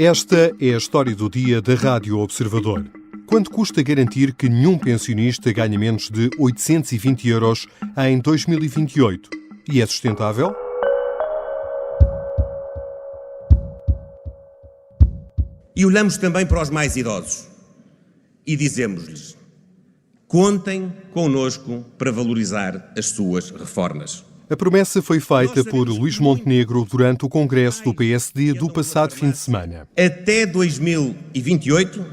Esta é a história do dia da Rádio Observador. Quanto custa garantir que nenhum pensionista ganhe menos de 820 euros em 2028? E é sustentável? E olhamos também para os mais idosos e dizemos-lhes: contem connosco para valorizar as suas reformas. A promessa foi feita por Luís Montenegro durante o congresso do PSD do passado fim de semana. Até 2028,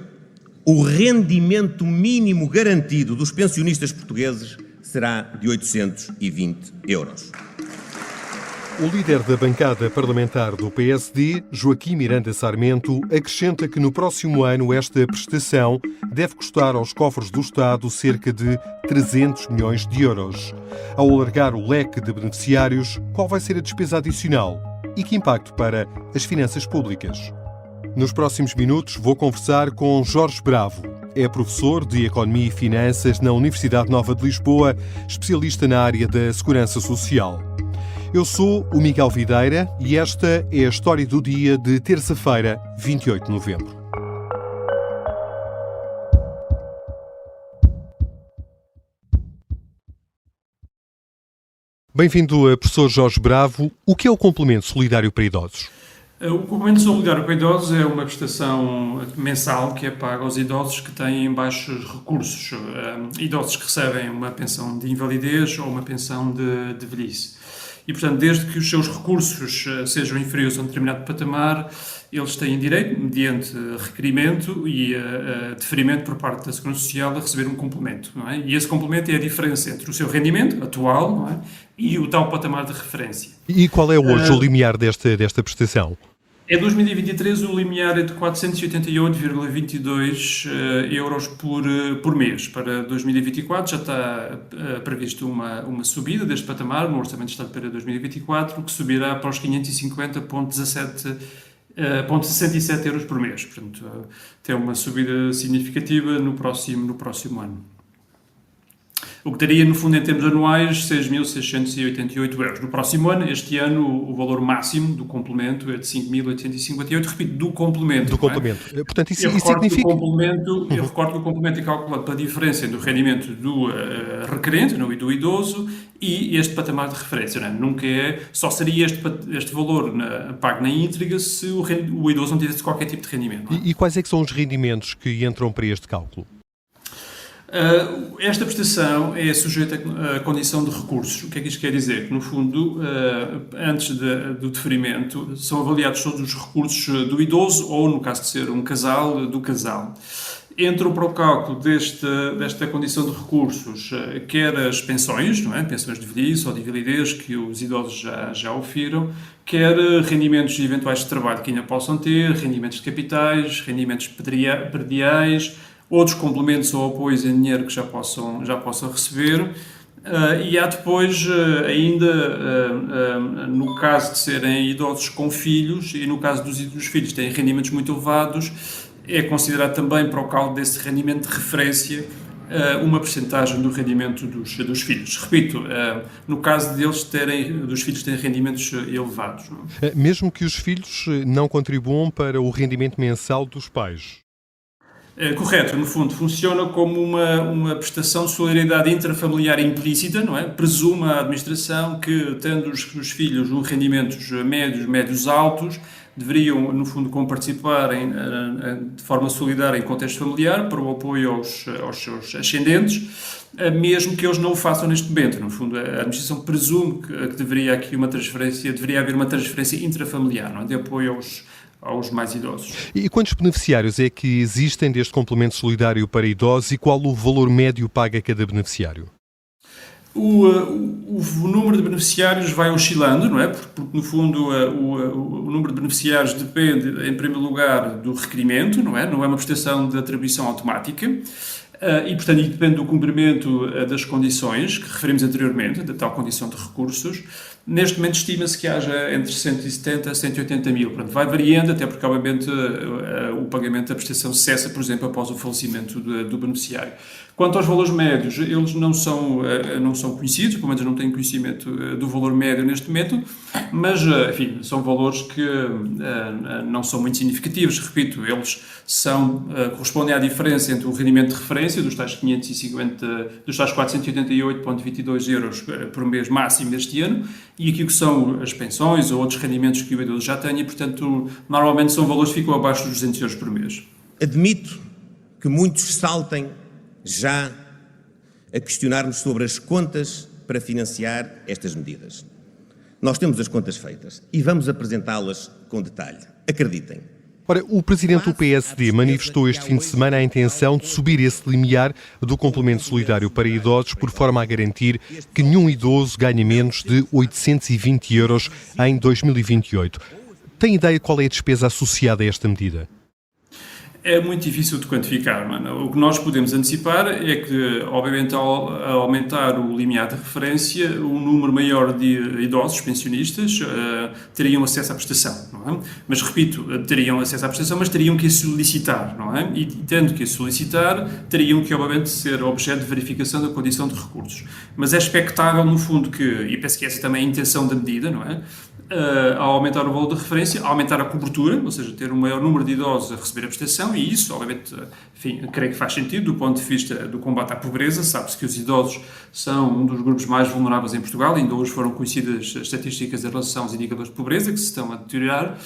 o rendimento mínimo garantido dos pensionistas portugueses será de 820 euros. O líder da bancada parlamentar do PSD, Joaquim Miranda Sarmento, acrescenta que no próximo ano esta prestação deve custar aos cofres do Estado cerca de 300 milhões de euros. Ao alargar o leque de beneficiários, qual vai ser a despesa adicional e que impacto para as finanças públicas? Nos próximos minutos vou conversar com Jorge Bravo. É professor de Economia e Finanças na Universidade Nova de Lisboa, especialista na área da Segurança Social. Eu sou o Miguel Videira e esta é a história do dia de terça-feira, 28 de novembro. Bem-vindo, professor Jorge Bravo. O que é o complemento solidário para idosos? O complemento solidário para idosos é uma prestação mensal que é paga aos idosos que têm baixos recursos. Idosos que recebem uma pensão de invalidez ou uma pensão de velhice. E, portanto, desde que os seus recursos sejam inferiores a um determinado patamar, eles têm direito, mediante requerimento e deferimento por parte da Segurança Social, a receber um complemento. Não é? E esse complemento é a diferença entre o seu rendimento atual, não é? E o tal patamar de referência. E qual é hoje o limiar desta prestação? Em 2023, o limiar é de 488,22 euros por mês. Para 2024 já está previsto uma subida deste patamar no Orçamento de Estado para 2024, que subirá para os 550,67 euros por mês. Portanto, tem uma subida significativa no próximo ano. O que daria, no fundo, em termos anuais, 6.688 euros. No próximo ano, este ano, o valor máximo do complemento é de 5.858, repito, do complemento. Do complemento. É? Portanto, isso significa... Eu recordo que o complemento é calculado pela diferença entre o rendimento do requerente e do idoso e este patamar de referência. Não é? Nunca só seria este valor pago na íntegra se o idoso não tivesse qualquer tipo de rendimento. E quais é que são os rendimentos que entram para este cálculo? Esta prestação é sujeita à condição de recursos. O que é que isto quer dizer? Que, no fundo, antes do deferimento, são avaliados todos os recursos do idoso ou, no caso de ser um casal, do casal. Entram para o cálculo desta condição de recursos, quer as pensões, não é? Pensões de velhice ou de invalidez, que os idosos já ofiram, quer rendimentos eventuais de trabalho que ainda possam ter, rendimentos de capitais, rendimentos prediais, outros complementos ou apoios em dinheiro que já possam receber. E há depois, ainda, no caso de serem idosos com filhos, e no caso dos filhos que têm rendimentos muito elevados, é considerado também para o cálculo desse rendimento de referência uma percentagem do rendimento dos filhos. Repito, no caso dos filhos terem rendimentos elevados. Não? Mesmo que os filhos não contribuam para o rendimento mensal dos pais? Correto, no fundo, funciona como uma prestação de solidariedade intrafamiliar implícita, não é? Presume a administração que, tendo os filhos rendimentos médios altos, deveriam, no fundo, participar de forma solidária em contexto familiar para o apoio aos seus ascendentes, mesmo que eles não o façam neste momento. No fundo, a administração presume que deveria haver uma transferência intrafamiliar, não é? De apoio aos mais idosos. E quantos beneficiários é que existem deste complemento solidário para idosos e qual o valor médio paga cada beneficiário? O número de beneficiários vai oscilando, não é? Porque no fundo, o número de beneficiários depende, em primeiro lugar, do requerimento, não é? Não é uma prestação de atribuição automática. E, portanto, depende do cumprimento das condições que referimos anteriormente, da tal condição de recursos. Neste momento estima-se que haja entre 170 a 180 mil. Portanto, vai variando, até porque, obviamente, o pagamento da prestação cessa, por exemplo, após o falecimento do beneficiário. Quanto aos valores médios, eles não são conhecidos, pelo menos não tenho conhecimento do valor médio neste momento, mas, enfim, são valores que não são muito significativos. Repito, eles correspondem à diferença entre o rendimento de referência dos tais 488,22 euros por mês máximo este ano e aquilo que são as pensões ou outros rendimentos que o idoso já tem e, portanto, normalmente são valores que ficam abaixo dos 200 euros por mês. Admito que muitos saltem já a questionar-nos sobre as contas para financiar estas medidas. Nós temos as contas feitas e vamos apresentá-las com detalhe. Acreditem. Ora, o presidente do PSD manifestou este fim de semana a intenção de subir esse limiar do complemento solidário para idosos por forma a garantir que nenhum idoso ganhe menos de 820 euros em 2028. Tem ideia qual é a despesa associada a esta medida? É muito difícil de quantificar, mano. O que nós podemos antecipar é que, obviamente, ao aumentar o limiar de referência, um número maior de idosos pensionistas teriam acesso à prestação, não é? Mas, repito, teriam acesso à prestação, mas teriam que a solicitar, não é? E, tendo que a solicitar, teriam que, obviamente, ser objeto de verificação da condição de recursos. Mas é expectável, no fundo, e penso que essa também é a intenção da medida, não é? Ao aumentar o valor de referência, aumentar a cobertura, ou seja, ter um maior número de idosos a receber a prestação, e isso, obviamente, enfim, creio que faz sentido do ponto de vista do combate à pobreza. Sabe-se que os idosos são um dos grupos mais vulneráveis em Portugal, ainda hoje foram conhecidas as estatísticas em relação aos indicadores de pobreza, que se estão a deteriorar,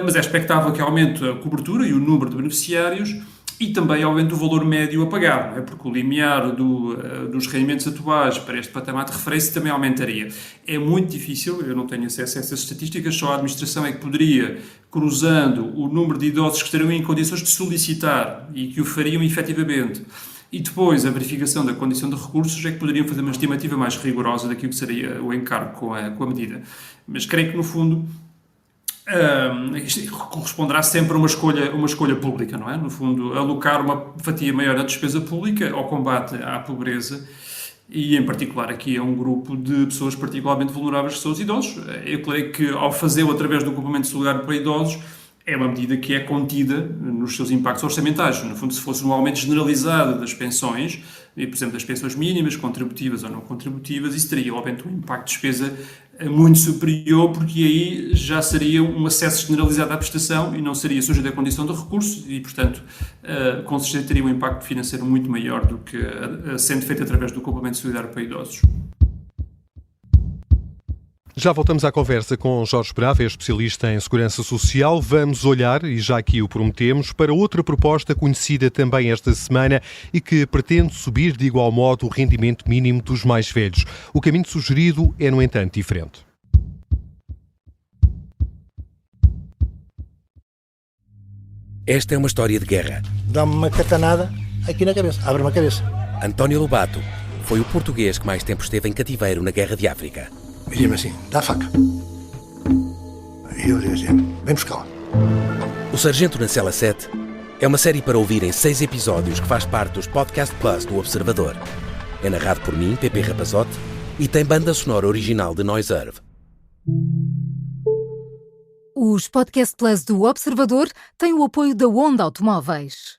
mas é expectável que aumente a cobertura e o número de beneficiários, e também aumenta o valor médio a pagar, não é? Porque o limiar dos rendimentos atuais para este patamar de referência também aumentaria. É muito difícil, eu não tenho acesso a essas estatísticas, só a administração é que poderia, cruzando o número de idosos que estariam em condições de solicitar e que o fariam efetivamente, e depois a verificação da condição de recursos, é que poderiam fazer uma estimativa mais rigorosa daquilo que seria o encargo com a medida. Mas creio que, no fundo, isto corresponderá sempre a uma escolha pública, não é? No fundo, alocar uma fatia maior da despesa pública ao combate à pobreza e, em particular, aqui é um grupo de pessoas particularmente vulneráveis, que são os idosos. Eu creio que, ao fazê-lo através do complemento solidário para idosos, é uma medida que é contida nos seus impactos orçamentais. No fundo, se fosse um aumento generalizado das pensões, por exemplo, das pensões mínimas, contributivas ou não contributivas, isso teria, obviamente, um impacto de despesa muito superior, porque aí já seria um acesso generalizado à prestação e não seria sujeito à condição de recurso e, portanto, com certeza teria um impacto financeiro muito maior do que sendo feito através do complemento solidário para idosos. Já voltamos à conversa com Jorge Bravo, é especialista em Segurança Social. Vamos olhar, e já aqui o prometemos, para outra proposta conhecida também esta semana e que pretende subir de igual modo o rendimento mínimo dos mais velhos. O caminho sugerido é, no entanto, diferente. Esta é uma história de guerra. Dá-me uma catanada aqui na cabeça, abre-me a cabeça. António Lobato foi o português que mais tempo esteve em cativeiro na Guerra de África. Dizia-me assim, dá a faca. E eu dizia, vem buscá-la. O Sargento na Cela 7 é uma série para ouvir em 6 episódios que faz parte dos Podcast Plus do Observador. É narrado por mim, Pepe Rapazote, e tem banda sonora original de Noiserve. Os Podcast Plus do Observador têm o apoio da Onda Automóveis.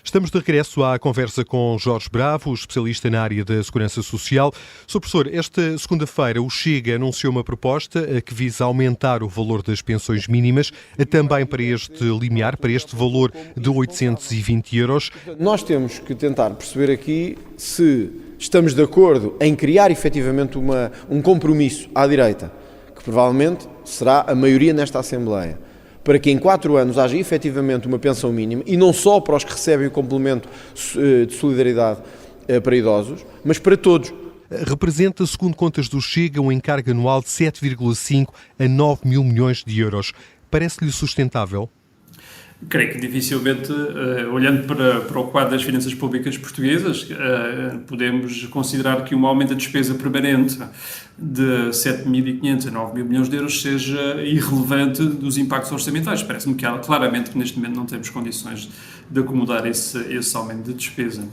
Estamos de regresso à conversa com Jorge Bravo, especialista na área da Segurança Social. Sr. Professor, esta segunda-feira o Chega anunciou uma proposta que visa aumentar o valor das pensões mínimas também para este limiar, para este valor de 820 euros. Nós temos que tentar perceber aqui se estamos de acordo em criar efetivamente um compromisso à direita, que provavelmente será a maioria nesta Assembleia, para que em 4 anos haja efetivamente uma pensão mínima, e não só para os que recebem o complemento de solidariedade para idosos, mas para todos. Representa, segundo contas do Chega, um encargo anual de 7,5 a 9 mil milhões de euros. Parece-lhe sustentável? Creio que dificilmente, olhando para o quadro das finanças públicas portuguesas, podemos considerar que um aumento da despesa permanente de 7.500 a 9 mil milhões de euros seja irrelevante dos impactos orçamentais. Parece-me claramente que neste momento não temos condições de acomodar esse aumento de despesa.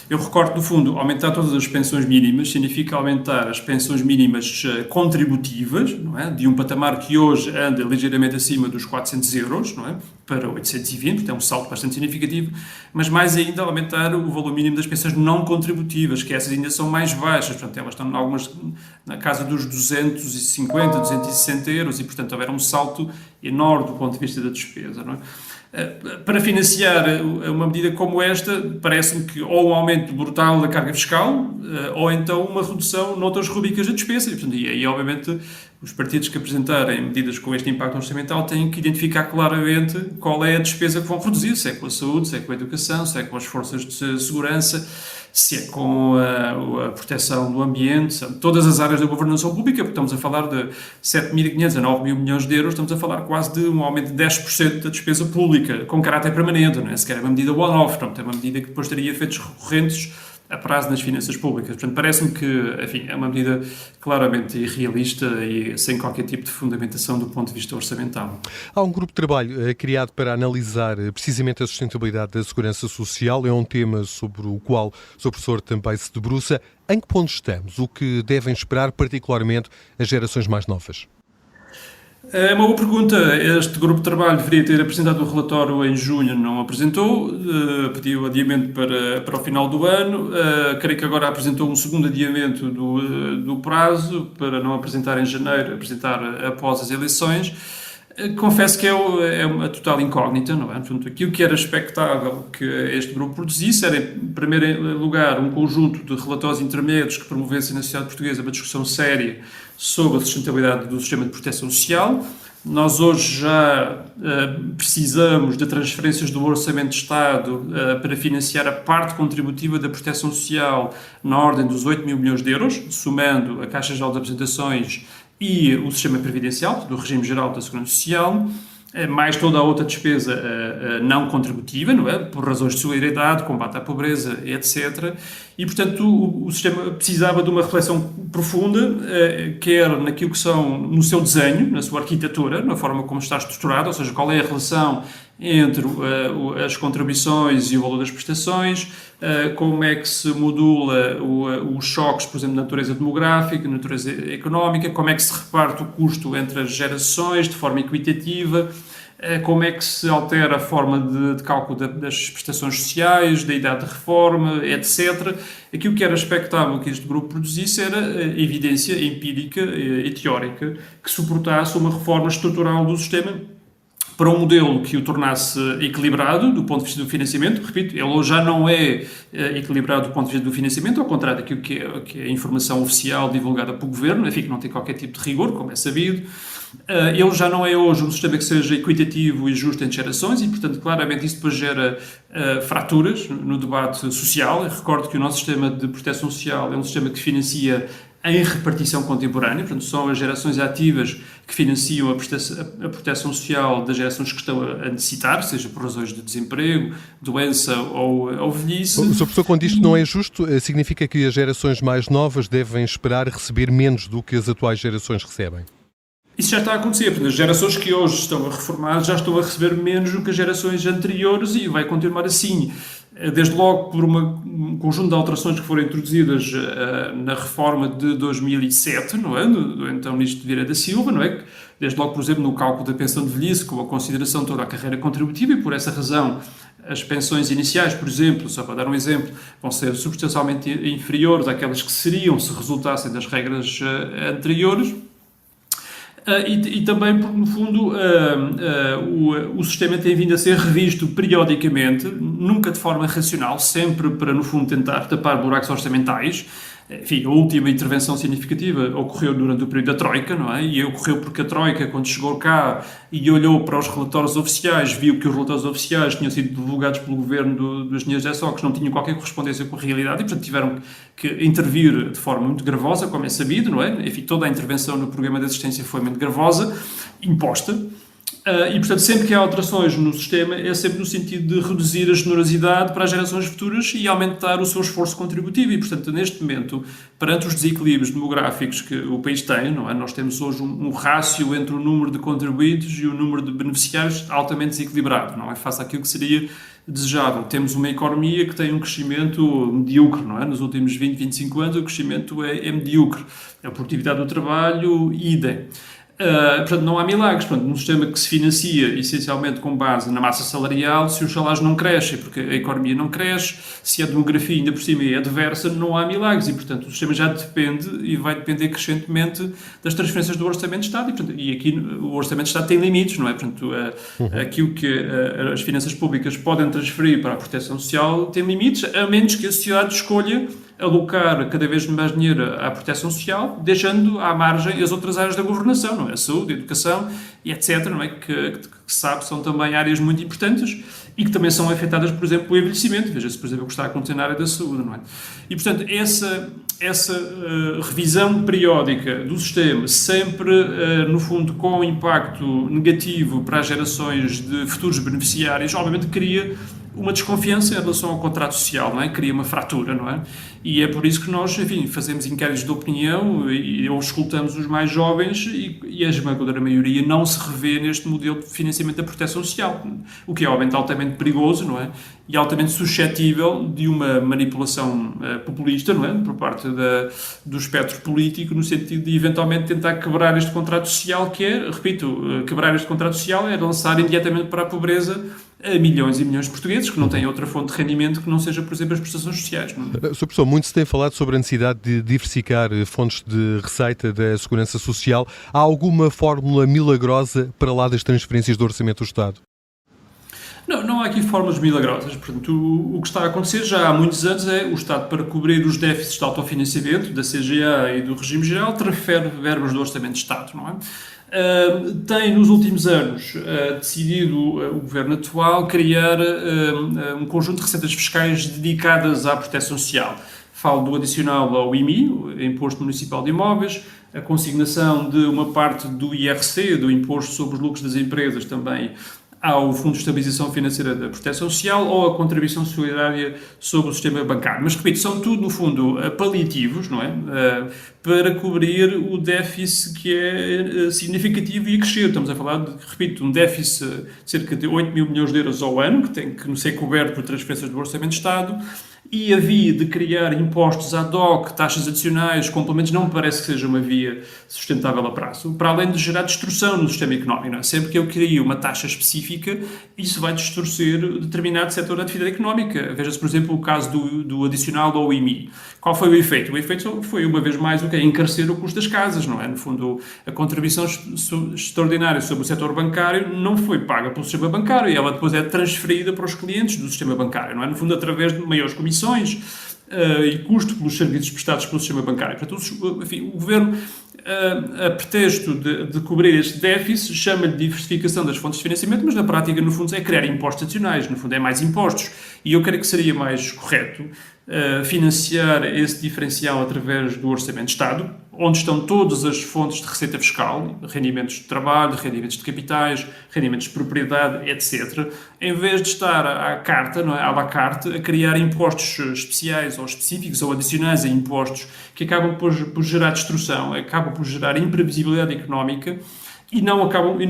Eu recordo, no fundo, aumentar todas as pensões mínimas significa aumentar as pensões mínimas contributivas, não é? De um patamar que hoje anda ligeiramente acima dos 400 euros, não é? Para 820, portanto é um salto bastante significativo, mas mais ainda aumentar o valor mínimo das pensões não contributivas, que essas ainda são mais baixas, portanto elas estão algumas na casa dos 250, 260 euros e, portanto, houver um salto enorme do ponto de vista da despesa, não é? Para financiar uma medida como esta, parece-me que ou um aumento brutal da carga fiscal ou então uma redução noutras rubricas da despesa. E aí, obviamente, os partidos que apresentarem medidas com este impacto orçamental têm que identificar claramente qual é a despesa que vão reduzir, se é com a saúde, se é com a educação, se é com as forças de segurança, se é com a proteção do ambiente, todas as áreas da governação pública, porque estamos a falar de 7.500 a 9.000 milhões de euros, estamos a falar quase de um aumento de 10% da despesa pública, com caráter permanente, não é sequer uma medida one-off, portanto, é uma medida que depois teria efeitos recorrentes a prazo nas finanças públicas. Portanto, parece-me que, enfim, é uma medida claramente irrealista e sem qualquer tipo de fundamentação do ponto de vista orçamental. Há um grupo de trabalho criado para analisar precisamente a sustentabilidade da segurança social. É um tema sobre o qual o Sr. Professor também se debruça. Em que ponto estamos? O que devem esperar, particularmente, as gerações mais novas? É uma boa pergunta. Este grupo de trabalho deveria ter apresentado o relatório em junho, não apresentou, pediu adiamento para o final do ano, creio que agora apresentou um segundo adiamento do prazo, para não apresentar em janeiro, apresentar após as eleições. Confesso que é uma total incógnita, não é? Portanto, aquilo que era expectável que este grupo produzisse era, em primeiro lugar, um conjunto de relatórios intermédios que promovessem na sociedade portuguesa uma discussão séria sobre a sustentabilidade do sistema de proteção social. Nós hoje já precisamos de transferências do Orçamento de Estado para financiar a parte contributiva da proteção social na ordem dos 8.000 milhões de euros, somando a Caixa Geral de Apresentações e o sistema previdencial, do regime geral da segurança social, mais toda a outra despesa não contributiva, não é? Por razões de solidariedade, combate à pobreza, etc. E, portanto, o sistema precisava de uma reflexão profunda, quer naquilo que são, no seu desenho, na sua arquitetura, na forma como está estruturado, ou seja, qual é a relação entre as contribuições e o valor das prestações, como é que se modula os choques, por exemplo, de natureza demográfica, de natureza económica, como é que se reparte o custo entre as gerações de forma equitativa, como é que se altera a forma de cálculo das prestações sociais, da idade de reforma, etc. Aquilo que era expectável que este grupo produzisse era evidência empírica e teórica que suportasse uma reforma estrutural do sistema para um modelo que o tornasse equilibrado do ponto de vista do financiamento. Repito, ele hoje já não é equilibrado do ponto de vista do financiamento, ao contrário daquilo que é a informação oficial divulgada pelo Governo, enfim, que não tem qualquer tipo de rigor, como é sabido. Ele já não é hoje um sistema que seja equitativo e justo entre gerações e, portanto, claramente isso depois gera fraturas no debate social. Eu recordo que o nosso sistema de proteção social é um sistema que financia em repartição contemporânea, portanto, são as gerações ativas que financiam a proteção social das gerações que estão a necessitar, seja por razões de desemprego, doença ou velhice. O Sr. Professor, quando diz que não é justo, significa que as gerações mais novas devem esperar receber menos do que as atuais gerações recebem? Isso já está a acontecer, porque as gerações que hoje estão a reformar já estão a receber menos do que as gerações anteriores e vai continuar assim. Desde logo por um conjunto de alterações que foram introduzidas na reforma de 2007, não é? Do então Ministro Vieira da Silva, não é? Desde logo, por exemplo, no cálculo da pensão de velhice, com a consideração de toda a carreira contributiva e por essa razão as pensões iniciais, por exemplo, só para dar um exemplo, vão ser substancialmente inferiores àquelas que seriam se resultassem das regras anteriores. E também porque, no fundo, o sistema tem vindo a ser revisto periodicamente, nunca de forma racional, sempre para, no fundo, tentar tapar buracos orçamentais. Enfim, a última intervenção significativa ocorreu durante o período da Troika, não é? E ocorreu porque a Troika, quando chegou cá e olhou para os relatórios oficiais, viu que os relatórios oficiais tinham sido divulgados pelo governo dos engenheiros da ESO, que não tinham qualquer correspondência com a realidade e, portanto, tiveram que intervir de forma muito gravosa, como é sabido, não é? Enfim, toda a intervenção no programa de assistência foi muito gravosa, imposta. E, portanto, sempre que há alterações no sistema, é sempre no sentido de reduzir a generosidade para as gerações futuras e aumentar o seu esforço contributivo. E, portanto, neste momento, perante os desequilíbrios demográficos que o país tem, não é? Nós temos hoje um rácio entre o número de contribuintes e o número de beneficiários altamente desequilibrado, não é? Face àquilo que seria desejável. Temos uma economia que tem um crescimento medíocre, não é? Nos últimos 20, 25 anos o crescimento é medíocre. A produtividade do trabalho, idem. Portanto, não há milagres. Portanto, num sistema que se financia essencialmente com base na massa salarial, se os salários não crescem, porque a economia não cresce, se a demografia ainda por cima é adversa, não há milagres. E, portanto, o sistema já depende e vai depender crescentemente das transferências do Orçamento de Estado. E aqui o Orçamento de Estado tem limites, não é? Portanto, aquilo que as finanças públicas podem transferir para a proteção social tem limites, a menos que a sociedade escolha alocar cada vez mais dinheiro à proteção social, deixando à margem as outras áreas da governação, não é? A saúde, a educação e etc., não é? Que sabe, são também áreas muito importantes e que também são afetadas, por exemplo, pelo envelhecimento. Veja-se, por exemplo, o que está a acontecer na área da saúde, não é? E, portanto, essa revisão periódica do sistema, sempre, no fundo, com impacto negativo para as gerações de futuros beneficiários, obviamente cria uma desconfiança em relação ao contrato social, não é? Cria uma fratura, não é? E é por isso que nós, enfim, fazemos inquéritos de opinião e escutamos os mais jovens e a esmagadora maioria não se revê neste modelo de financiamento da proteção social, o que é obviamente altamente perigoso, não é? E altamente suscetível de uma manipulação populista, não é? Por parte do espectro político, no sentido de eventualmente tentar quebrar este contrato social, que é, repito, quebrar este contrato social é lançar imediatamente para a pobreza a milhões e milhões de portugueses que não têm outra fonte de rendimento que não seja, por exemplo, as prestações sociais. Não é? Sr. Professor, muito se tem falado sobre a necessidade de diversificar fontes de receita da Segurança Social. Há alguma fórmula milagrosa para lá das transferências do Orçamento do Estado? Não há aqui fórmulas milagrosas. Portanto, o que está a acontecer já há muitos anos é o Estado, para cobrir os déficits de autofinanciamento da CGA e do regime geral, transfere verbas do Orçamento de Estado, não é? Tem nos últimos anos decidido o Governo atual criar um conjunto de receitas fiscais dedicadas à proteção social. Falo do adicional ao IMI, o Imposto Municipal de Imóveis, a consignação de uma parte do IRC, do Imposto sobre os Lucros das Empresas, também ao Fundo de Estabilização Financeira da Proteção Social ou a contribuição solidária sobre o sistema bancário. Mas, repito, são tudo, no fundo, paliativos, não é? Para cobrir o déficit que é significativo e a crescer. Estamos a falar de, repito, um déficit de cerca de 8 mil milhões de euros ao ano, que tem que ser coberto por transferências do Orçamento de Estado, e a via de criar impostos ad hoc, taxas adicionais, complementos, não me parece que seja uma via sustentável a prazo, para além de gerar destruição no sistema económico. Não é? Sempre que eu crio uma taxa específica, isso vai distorcer determinado setor da atividade económica. Veja-se, por exemplo, o caso do adicional ao IMI. Qual foi o efeito? O efeito foi, uma vez mais, o que é encarecer o custo das casas, não é? No fundo, a contribuição extraordinária sobre o setor bancário não foi paga pelo sistema bancário e ela depois é transferida para os clientes do sistema bancário, não é? No fundo, através de maiores comissões e custo pelos serviços prestados pelo sistema bancário. Portanto, enfim, o Governo, a pretexto de cobrir este déficit, chama-lhe de diversificação das fontes de financiamento, mas na prática, no fundo, é criar impostos adicionais, no fundo, é mais impostos. E eu creio que seria mais correto financiar esse diferencial através do Orçamento de Estado, onde estão todas as fontes de receita fiscal, rendimentos de trabalho, rendimentos de capitais, rendimentos de propriedade, etc., em vez de estar à carta, não é, à la carte, a criar impostos especiais ou específicos ou adicionais a impostos que acabam por gerar destruição, acabam por gerar imprevisibilidade económica e não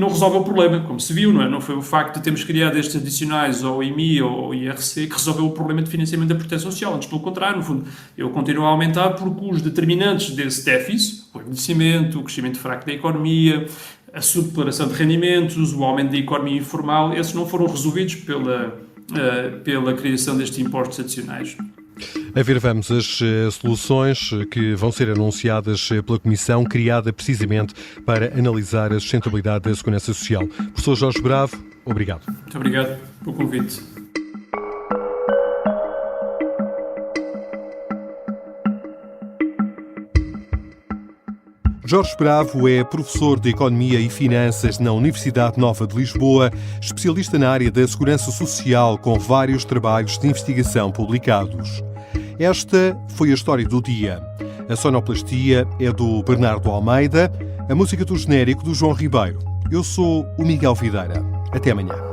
resolvem o problema, como se viu, não é? Não foi o facto de termos criado estes adicionais ao IMI ou ao IRC que resolveu o problema de financiamento da proteção social. Antes, pelo contrário, no fundo, ele continua a aumentar porque os determinantes desse déficit, o envelhecimento, o crescimento fraco da economia, a subdeclaração de rendimentos, o aumento da economia informal, esses não foram resolvidos pela criação destes impostos adicionais. A ver, vamos as soluções que vão ser anunciadas pela Comissão criada precisamente para analisar a sustentabilidade da Segurança Social. Professor Jorge Bravo, obrigado. Muito obrigado pelo convite. Jorge Bravo é professor de Economia e Finanças na Universidade Nova de Lisboa, especialista na área da Segurança Social, com vários trabalhos de investigação publicados. Esta foi a história do dia. A sonoplastia é do Bernardo Almeida, a música do genérico do João Ribeiro. Eu sou o Miguel Videira. Até amanhã.